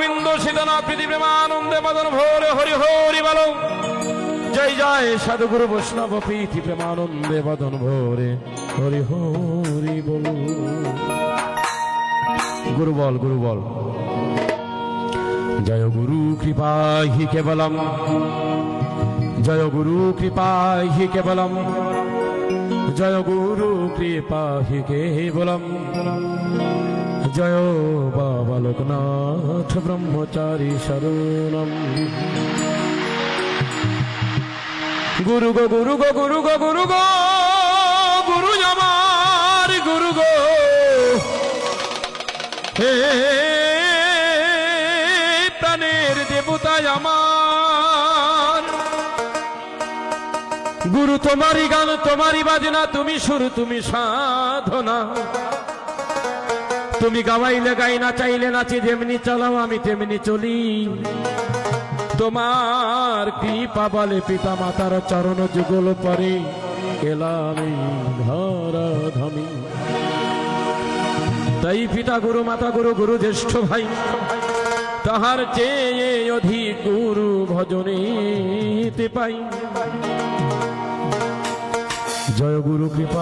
বিন্দু শীতনা প্রীতি প্রেমানন্দে বদন ভোরে হরি হরি বলো। জয় জয় সাধুগুরু বৈষ্ণব প্রীতি প্রেমানন্দে বদন ভোরে হরি হরি বল। গুরু বল, গুরু বল। জয় গুরু কৃপা হি কেবলম, জয় গুরু কৃপা হি কেবলম, জয় গুরু কৃপা হি কেবলম। জয় বাবা লোকনাথ ব্রহ্মচারী শরণম। গুরু গো গুরু গো গুরু গো গুরু গো, গুরু আমার গুরু গো। হে প্রাণের দেবতা আমার, গুরু তোমারই গান তোমারই বাজনা, তুমি সুর তুমি সাধনা। তুমি গাওয়াইলে গাই, না চাইলে নাচি, যেমনি চালাও আমি তেমনি চলি। তোমার কৃপা বলে পিতা মাতার চরণ যুগল পরে এলাম ধরা ধামি। তাই পিতা গুরু মাতা গুরু গুরু জ্যেষ্ঠ ভাই, তাহার চেয়ে অধিক গুরু ভজনেতে পাই। জয় গুরু কৃপা।